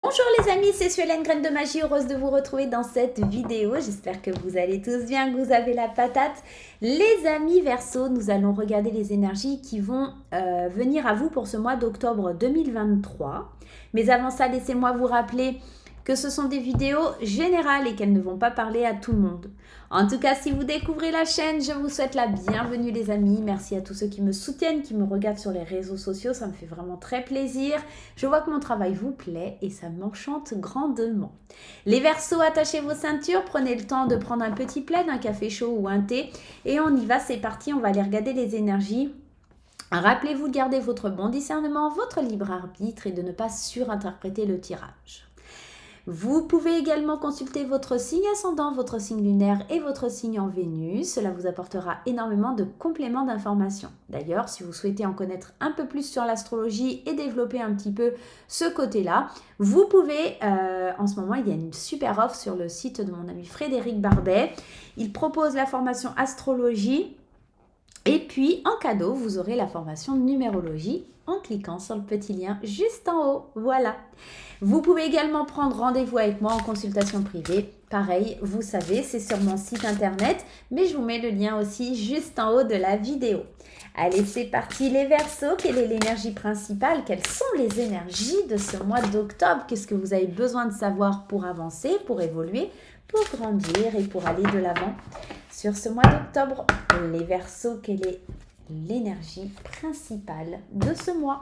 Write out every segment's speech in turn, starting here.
Bonjour les amis, c'est Suelen Graine de Magie, heureuse de vous retrouver dans cette vidéo. J'espère que vous allez tous bien, que vous avez la patate. Les amis Verseau, nous allons regarder les énergies qui vont venir à vous pour ce mois d'octobre 2023. Mais avant ça, laissez-moi vous rappeler que ce sont des vidéos générales et qu'elles ne vont pas parler à tout le monde. En tout cas, si vous découvrez la chaîne, je vous souhaite la bienvenue les amis. Merci à tous ceux qui me soutiennent, qui me regardent sur les réseaux sociaux, ça me fait vraiment très plaisir. Je vois que mon travail vous plaît et ça m'enchante grandement. Les Verseaux, attachez vos ceintures, prenez le temps de prendre un petit plaid, un café chaud ou un thé et on y va, c'est parti, on va aller regarder les énergies. Rappelez-vous de garder votre bon discernement, votre libre arbitre et de ne pas surinterpréter le tirage. Vous pouvez également consulter votre signe ascendant, votre signe lunaire et votre signe en Vénus. Cela vous apportera énormément de compléments d'informations. D'ailleurs, si vous souhaitez en connaître un peu plus sur l'astrologie et développer un petit peu ce côté-là, vous pouvez, en ce moment, il y a une super offre sur le site de mon ami Frédéric Barbet. Il propose la formation astrologie. Et puis, en cadeau, vous aurez la formation numérologie en cliquant sur le petit lien juste en haut. Voilà. Vous pouvez également prendre rendez-vous avec moi en consultation privée. Pareil, vous savez, c'est sur mon site internet, mais je vous mets le lien aussi juste en haut de la vidéo. Allez, c'est parti les Verseaux. Quelle est l'énergie principale? Quelles sont les énergies de ce mois d'octobre? Qu'est-ce que vous avez besoin de savoir pour avancer, pour évoluer, pour grandir et pour aller de l'avant? Sur ce mois d'octobre, les Verseaux, quelle est l'énergie principale de ce mois?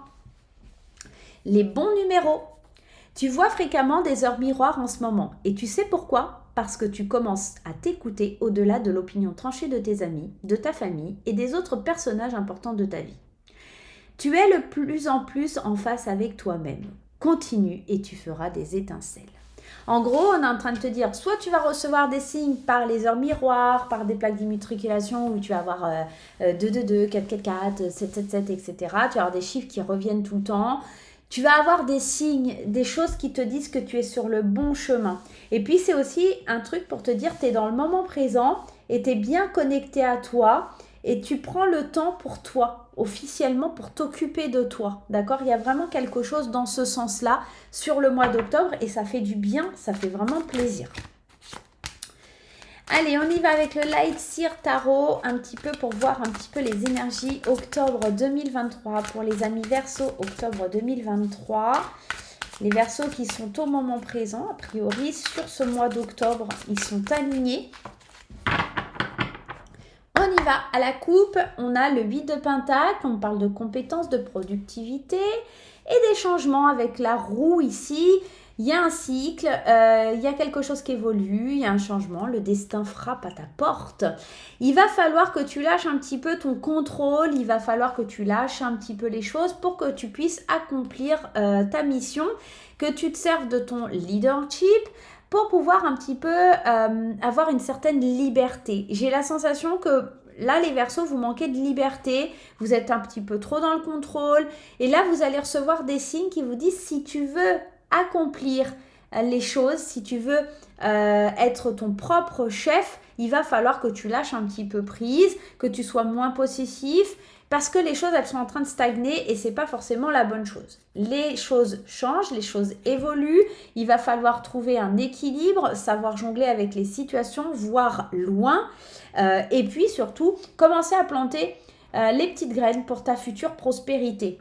Les bons numéros. Tu vois fréquemment des heures miroirs en ce moment. Et tu sais pourquoi? Parce que tu commences à t'écouter au-delà de l'opinion tranchée de tes amis, de ta famille et des autres personnages importants de ta vie. Tu es de plus en plus en face avec toi-même. Continue et tu feras des étincelles. En gros, on est en train de te dire, soit tu vas recevoir des signes par les heures miroirs, par des plaques d'immatriculation où tu vas avoir 222, 444, 777, etc. Tu vas avoir des chiffres qui reviennent tout le temps. Tu vas avoir des signes, des choses qui te disent que tu es sur le bon chemin. Et puis, c'est aussi un truc pour te dire, tu es dans le moment présent et tu es bien connecté à toi et tu prends le temps pour toi, officiellement pour t'occuper de toi. D'accord? Il y a vraiment quelque chose dans ce sens-là sur le mois d'octobre et ça fait du bien, ça fait vraiment plaisir. Allez, on y va avec le Light Seer Tarot, un petit peu pour voir un petit peu les énergies octobre 2023 pour les amis Verseaux, octobre 2023. Les Verseaux qui sont au moment présent, a priori, sur ce mois d'octobre, ils sont alignés. On y va, à la coupe, on a le 8 de Pentacle, on parle de compétences, de productivité et des changements avec la roue ici. Il y a un cycle, il y a quelque chose qui évolue, il y a un changement, le destin frappe à ta porte. Il va falloir que tu lâches un petit peu ton contrôle, il va falloir que tu lâches un petit peu les choses pour que tu puisses accomplir ta mission, que tu te serves de ton leadership pour pouvoir un petit peu avoir une certaine liberté. J'ai la sensation que là, les Verseaux, vous manquez de liberté, vous êtes un petit peu trop dans le contrôle, et là, vous allez recevoir des signes qui vous disent si tu veux accomplir les choses, si tu veux être ton propre chef, il va falloir que tu lâches un petit peu prise, que tu sois moins possessif, parce que les choses, elles sont en train de stagner et c'est pas forcément la bonne chose. Les choses changent, les choses évoluent, il va falloir trouver un équilibre, savoir jongler avec les situations, voir loin, et puis surtout, commencer à planter les petites graines pour ta future prospérité.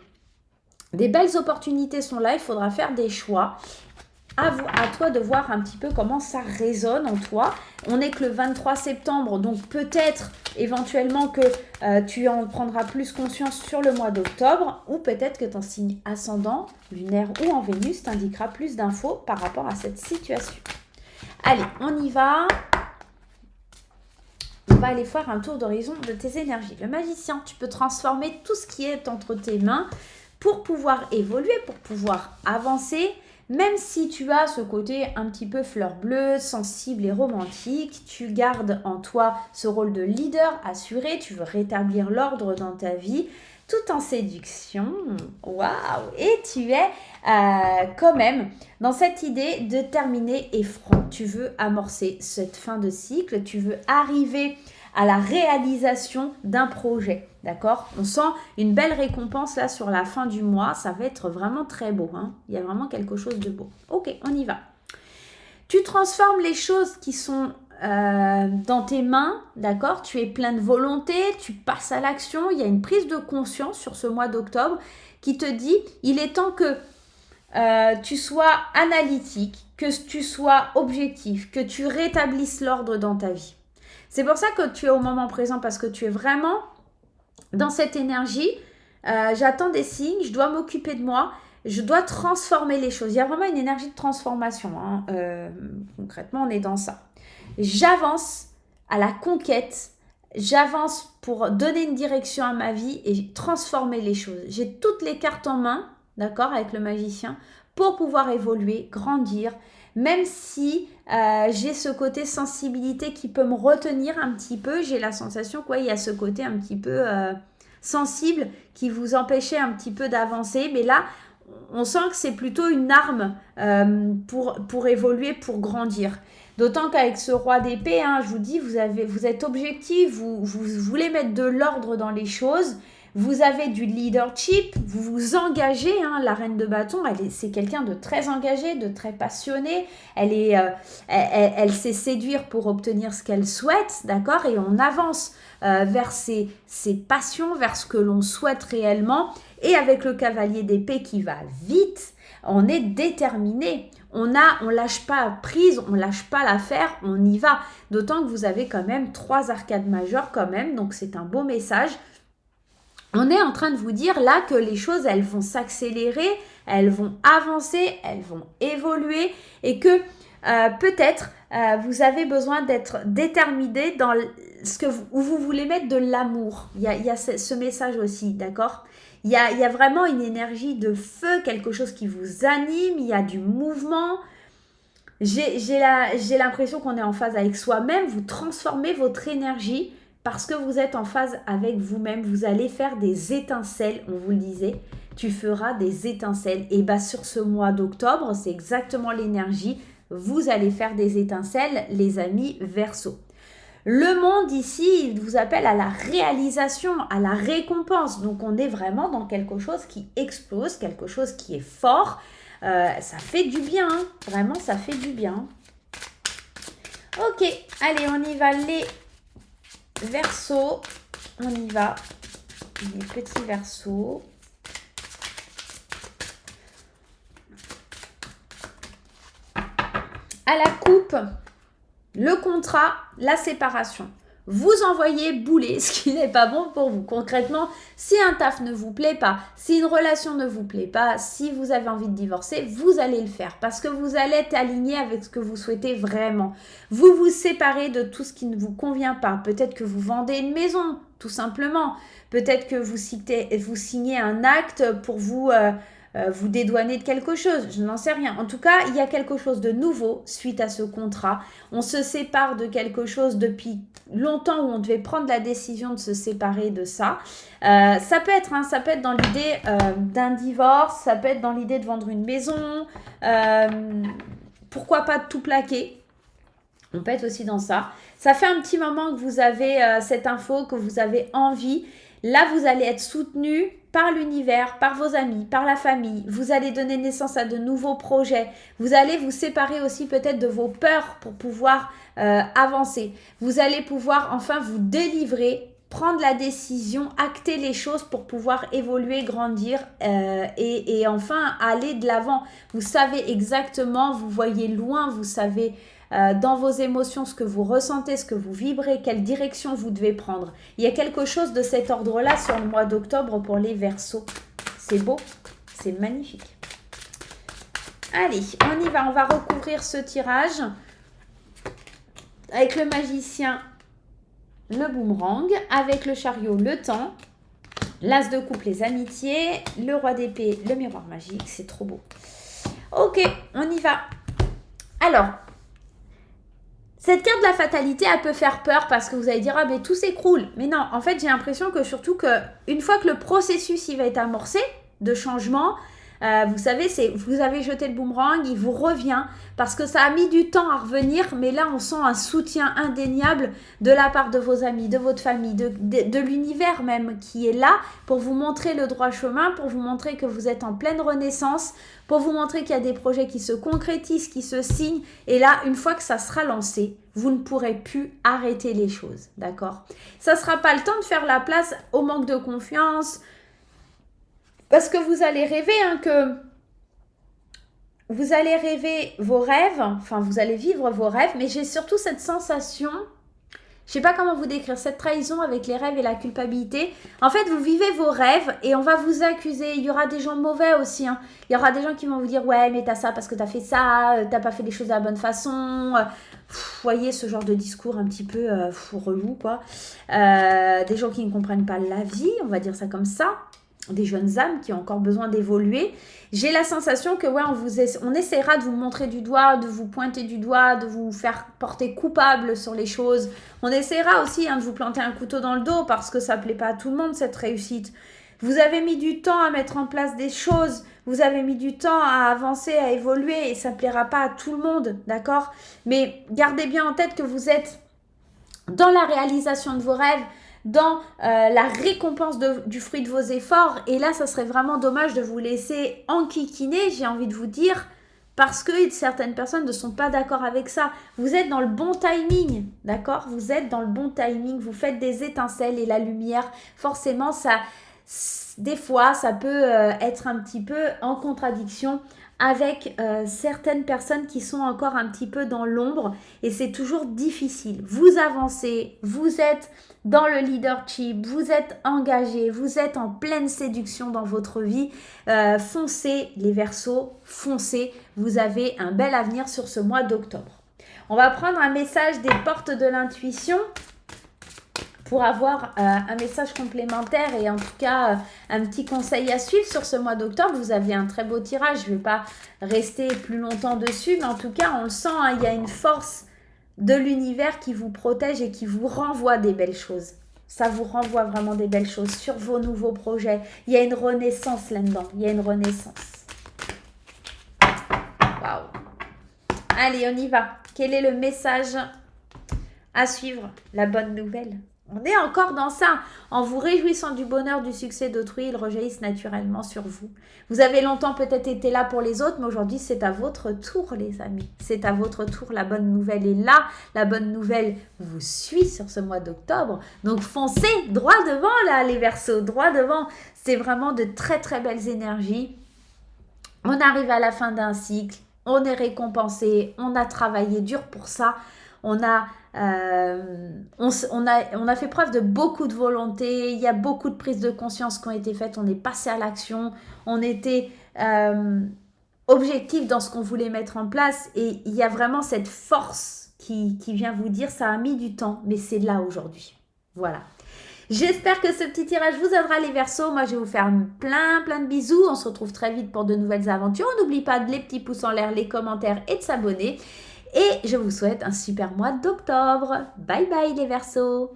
Des belles opportunités sont là, il faudra faire des choix. À toi de voir un petit peu comment ça résonne en toi. On est que le 23 septembre, donc peut-être éventuellement que tu en prendras plus conscience sur le mois d'octobre, ou peut-être que ton signe ascendant, lunaire ou en Vénus t'indiquera plus d'infos par rapport à cette situation. Allez, on y va. On va aller faire un tour d'horizon de tes énergies. Le magicien, tu peux transformer tout ce qui est entre tes mains pour pouvoir évoluer, pour pouvoir avancer. Même si tu as ce côté un petit peu fleur bleue, sensible et romantique, tu gardes en toi ce rôle de leader assuré, tu veux rétablir l'ordre dans ta vie, tout en séduction. Waouh! Et tu es quand même dans cette idée déterminée et franc. Tu veux amorcer cette fin de cycle, tu veux arriver à la réalisation d'un projet, d'accord? On sent une belle récompense là sur la fin du mois, ça va être vraiment très beau, hein? Il y a vraiment quelque chose de beau. Ok, on y va. Tu transformes les choses qui sont dans tes mains, d'accord? Tu es plein de volonté, tu passes à l'action, il y a une prise de conscience sur ce mois d'octobre qui te dit, il est temps que tu sois analytique, que tu sois objectif, que tu rétablisses l'ordre dans ta vie. C'est pour ça que tu es au moment présent, parce que tu es vraiment dans cette énergie. J'attends des signes, je dois m'occuper de moi, je dois transformer les choses. Il y a vraiment une énergie de transformation, hein. Concrètement, on est dans ça. J'avance à la conquête, j'avance pour donner une direction à ma vie et transformer les choses. J'ai toutes les cartes en main, d'accord, avec le magicien, pour pouvoir évoluer, grandir, même si j'ai ce côté sensibilité qui peut me retenir un petit peu. J'ai la sensation qu'il y a ce côté un petit peu sensible qui vous empêchait un petit peu d'avancer, mais là, on sent que c'est plutôt une arme pour évoluer, pour grandir. D'autant qu'avec ce roi d'épée, hein, je vous dis, vous êtes objectif, vous voulez mettre de l'ordre dans les choses, vous avez du leadership, vous vous engagez, hein, la reine de bâton, c'est quelqu'un de très engagé, de très passionné, elle sait séduire pour obtenir ce qu'elle souhaite, d'accord? Et on avance vers ses passions, vers ce que l'on souhaite réellement. Et avec le cavalier d'épée qui va vite, on est déterminé. On lâche pas prise, on lâche pas l'affaire, on y va. D'autant que vous avez quand même 3 arcades majeures quand même, donc c'est un beau message. On est en train de vous dire là que les choses, elles vont s'accélérer, elles vont avancer, elles vont évoluer et que peut-être vous avez besoin d'être déterminé dans où vous voulez mettre de l'amour. Il y a ce message aussi, d'accord ? Il y a vraiment une énergie de feu, quelque chose qui vous anime, il y a du mouvement. J'ai l'impression qu'on est en phase avec soi-même, vous transformez votre énergie parce que vous êtes en phase avec vous-même. Vous allez faire des étincelles, on vous le disait, tu feras des étincelles. Et sur ce mois d'octobre, c'est exactement l'énergie, vous allez faire des étincelles, les amis Verseau. Le monde ici, il vous appelle à la réalisation, à la récompense. Donc, on est vraiment dans quelque chose qui explose, quelque chose qui est fort. Ça fait du bien, hein. Vraiment, ça fait du bien. Ok, allez, on y va, les Verseaux. On y va, les petits Verseaux. À la coupe, le contrat, la séparation. Vous envoyez bouler ce qui n'est pas bon pour vous. Concrètement, si un taf ne vous plaît pas, si une relation ne vous plaît pas, si vous avez envie de divorcer, vous allez le faire parce que vous allez être aligné avec ce que vous souhaitez vraiment. Vous vous séparez de tout ce qui ne vous convient pas. Peut-être que vous vendez une maison, tout simplement. Peut-être que vous signez un acte pour vous dédouaner de quelque chose, je n'en sais rien. En tout cas, il y a quelque chose de nouveau suite à ce contrat. On se sépare de quelque chose depuis longtemps où on devait prendre la décision de se séparer de ça. Ça peut être dans l'idée d'un divorce, ça peut être dans l'idée de vendre une maison, pourquoi pas de tout plaquer. On peut être aussi dans ça. Ça fait un petit moment que vous avez cette info, que vous avez envie. Là, vous allez être soutenu par l'univers, par vos amis, par la famille. Vous allez donner naissance à de nouveaux projets. Vous allez vous séparer aussi peut-être de vos peurs pour pouvoir avancer. Vous allez pouvoir enfin vous délivrer, prendre la décision, acter les choses pour pouvoir évoluer, grandir et enfin aller de l'avant. Vous savez exactement, vous voyez loin, vous savez dans vos émotions, ce que vous ressentez, ce que vous vibrez, quelle direction vous devez prendre. Il y a quelque chose de cet ordre-là sur le mois d'octobre pour les Verseaux. C'est beau, c'est magnifique. Allez, on y va, on va recouvrir ce tirage avec le magicien, le boomerang, avec le chariot, le temps, l'as de coupe, les amitiés, le roi d'épée, le miroir magique, c'est trop beau. Ok, on y va. Alors, cette carte de la fatalité, elle peut faire peur parce que vous allez dire « Ah, mais tout s'écroule ». Mais non, en fait, j'ai l'impression que surtout qu'une fois que le processus il va être amorcé de changement, Vous savez, vous avez jeté le boomerang, il vous revient parce que ça a mis du temps à revenir, mais là, on sent un soutien indéniable de la part de vos amis, de votre famille, de l'univers même qui est là pour vous montrer le droit chemin, pour vous montrer que vous êtes en pleine renaissance, pour vous montrer qu'il y a des projets qui se concrétisent, qui se signent. Et là, une fois que ça sera lancé, vous ne pourrez plus arrêter les choses, d'accord? Ça ne sera pas le temps de faire la place au manque de confiance, parce que vous allez rêver vous allez rêver vos rêves, enfin vous allez vivre vos rêves, mais j'ai surtout cette sensation, je sais pas comment vous décrire, cette trahison avec les rêves et la culpabilité. En fait, vous vivez vos rêves et on va vous accuser. Il y aura des gens mauvais aussi. Hein. Il y aura des gens qui vont vous dire « Ouais, mais t'as ça parce que t'as fait ça, t'as pas fait les choses de la bonne façon. » Vous voyez ce genre de discours un petit peu relou, quoi. Des gens qui ne comprennent pas la vie, on va dire ça comme ça. Des jeunes âmes qui ont encore besoin d'évoluer. J'ai la sensation que ouais, on essaiera de vous montrer du doigt, de vous pointer du doigt, de vous faire porter coupable sur les choses. On essaiera aussi de vous planter un couteau dans le dos parce que ça ne plaît pas à tout le monde cette réussite. Vous avez mis du temps à mettre en place des choses, vous avez mis du temps à avancer, à évoluer et ça ne plaira pas à tout le monde, d'accord? Mais gardez bien en tête que vous êtes dans la réalisation de vos rêves, dans la récompense du fruit de vos efforts. Et là, ça serait vraiment dommage de vous laisser enquiquiner, j'ai envie de vous dire, parce que certaines personnes ne sont pas d'accord avec ça. Vous êtes dans le bon timing, d'accord? Vous êtes dans le bon timing, vous faites des étincelles et la lumière, forcément, des fois, ça peut être un petit peu en contradiction avec certaines personnes qui sont encore un petit peu dans l'ombre et c'est toujours difficile. Vous avancez, vous êtes dans le leadership, vous êtes engagé, vous êtes en pleine séduction dans votre vie. Foncez les Verseaux, foncez, vous avez un bel avenir sur ce mois d'octobre. On va prendre un message des portes de l'intuition pour avoir un message complémentaire et en tout cas un petit conseil à suivre sur ce mois d'octobre. Vous aviez un très beau tirage, je ne vais pas rester plus longtemps dessus, mais en tout cas on le sent, hein, il y a une force de l'univers qui vous protège et qui vous renvoie des belles choses. Ça vous renvoie vraiment des belles choses sur vos nouveaux projets. Il y a une renaissance là-dedans, il y a une renaissance. Waouh! Allez, on y va. Quel est le message à suivre? La bonne nouvelle. On est encore dans ça. En vous réjouissant du bonheur, du succès d'autrui, ils rejaillissent naturellement sur vous. Vous avez longtemps peut-être été là pour les autres, mais aujourd'hui, c'est à votre tour, les amis. C'est à votre tour. La bonne nouvelle est là. La bonne nouvelle vous suit sur ce mois d'octobre. Donc, foncez droit devant, là, les Verseaux. Droit devant. C'est vraiment de très, très belles énergies. On arrive à la fin d'un cycle. On est récompensé. On a travaillé dur pour ça. On a fait preuve de beaucoup de volonté, il y a beaucoup de prises de conscience qui ont été faites, on est passé à l'action, on était objectif dans ce qu'on voulait mettre en place et il y a vraiment cette force qui vient vous dire ça a mis du temps, mais c'est là aujourd'hui. Voilà. J'espère que ce petit tirage vous aidera les Verseaux. Moi, je vais vous faire plein de bisous. On se retrouve très vite pour de nouvelles aventures. On n'oublie pas de les petits pouces en l'air, les commentaires et de s'abonner. Et je vous souhaite un super mois d'octobre. Bye bye les Verseaux.